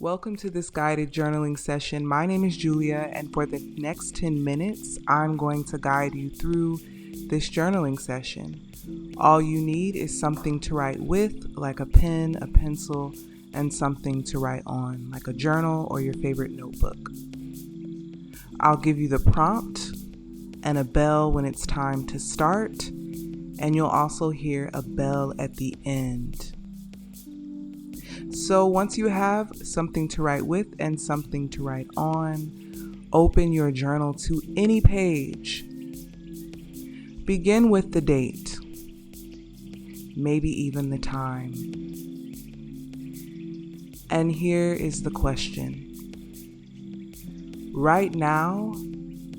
Welcome to this guided journaling session. My name is Julia, and for the next 10 minutes, I'm going to guide you through this journaling session. All you need is something to write with, like a pen, a pencil, and something to write on, like a journal or your favorite notebook. I'll give you the prompt and a bell when it's time to start, and you'll also hear a bell at the end. So once you have something to write with and something to write on, open your journal to any page. Begin with the date, maybe even the time. And here is the question. Right now,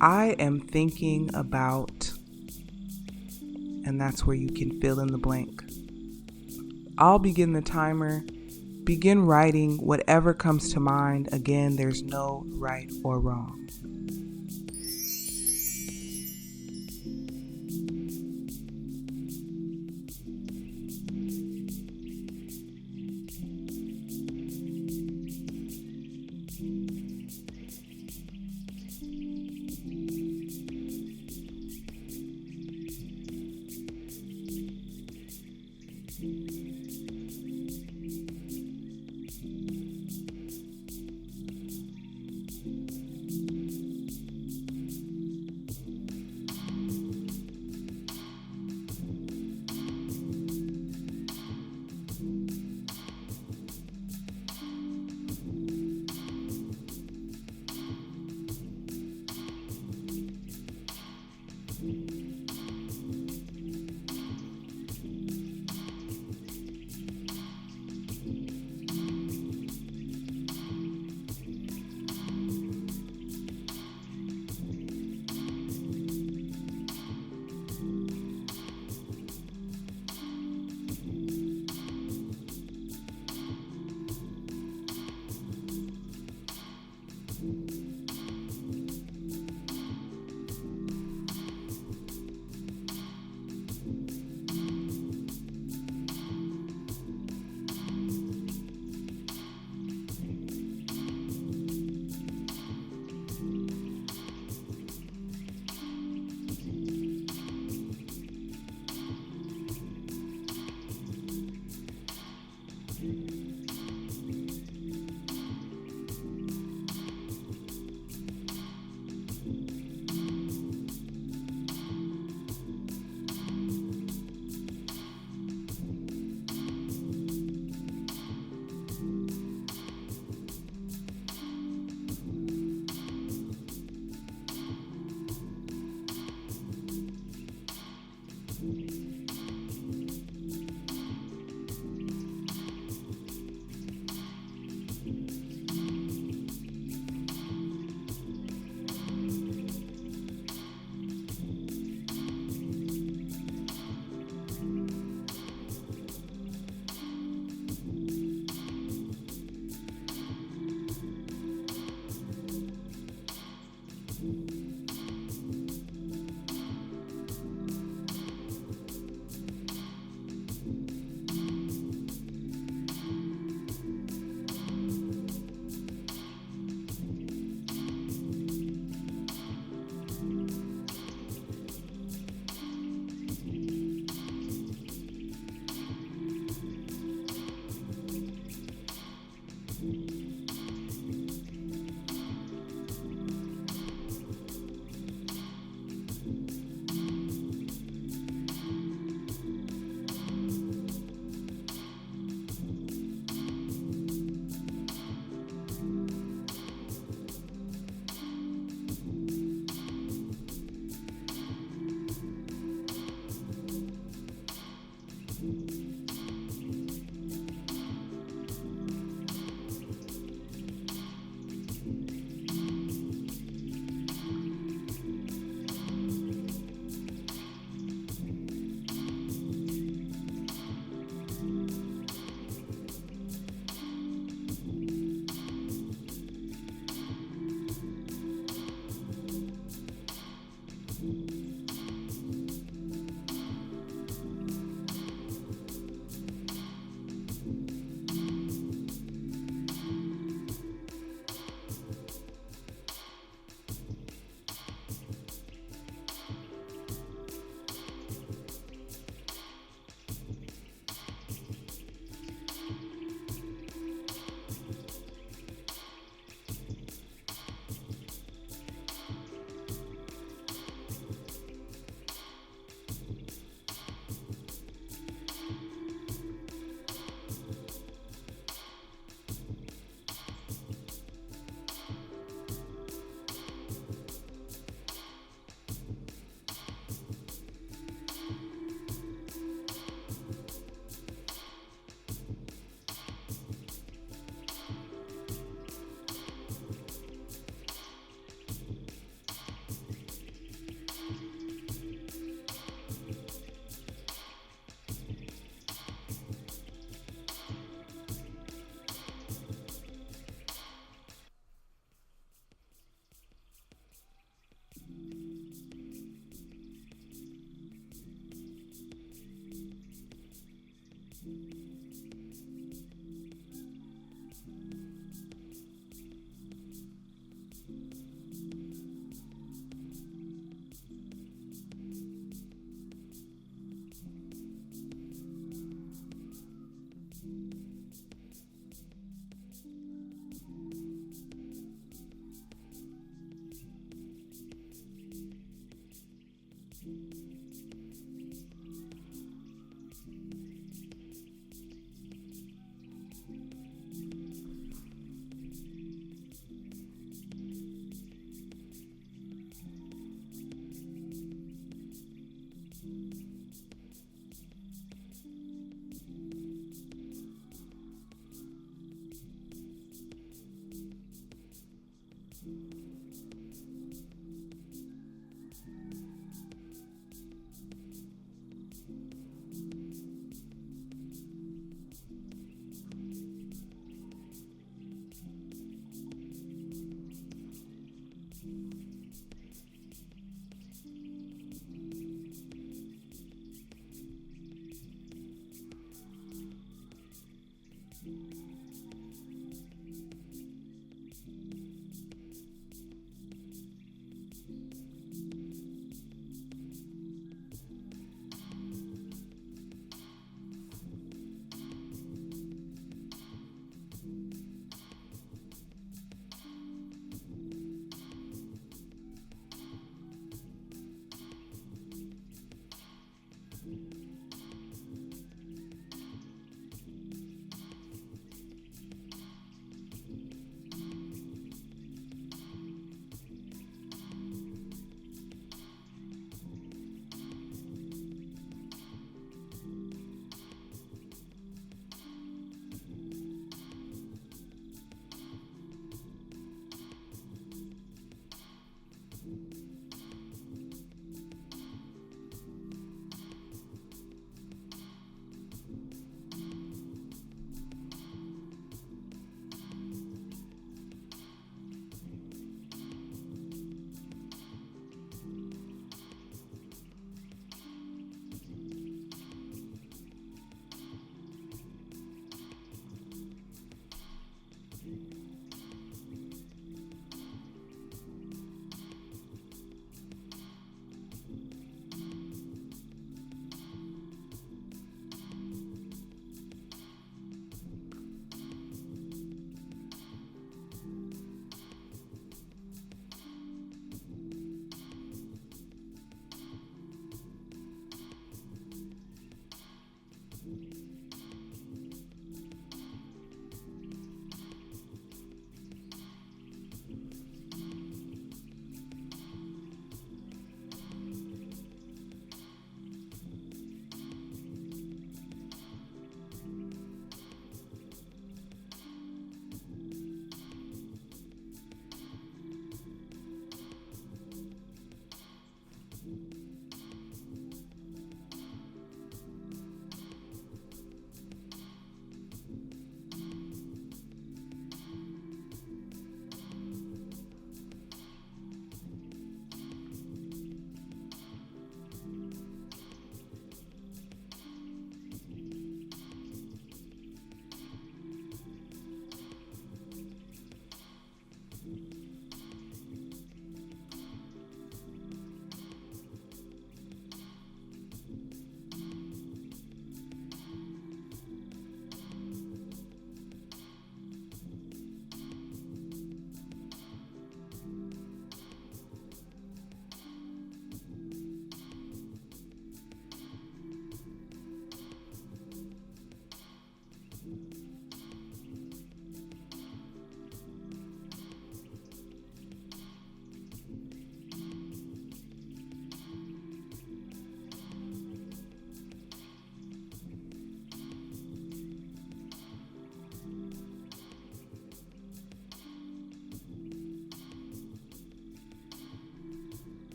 I am thinking about, and that's where you can fill in the blank. I'll begin the timer. Begin writing whatever comes to mind. Again, there's no right or wrong.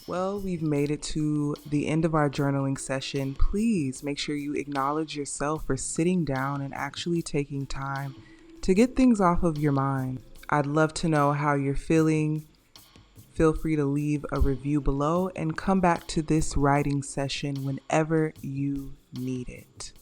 Well, we've made it to the end of our journaling session. Please make sure you acknowledge yourself for sitting down and actually taking time to get things off of your mind. I'd love to know how you're feeling. Feel free to leave a review below and come back to this writing session whenever you need it.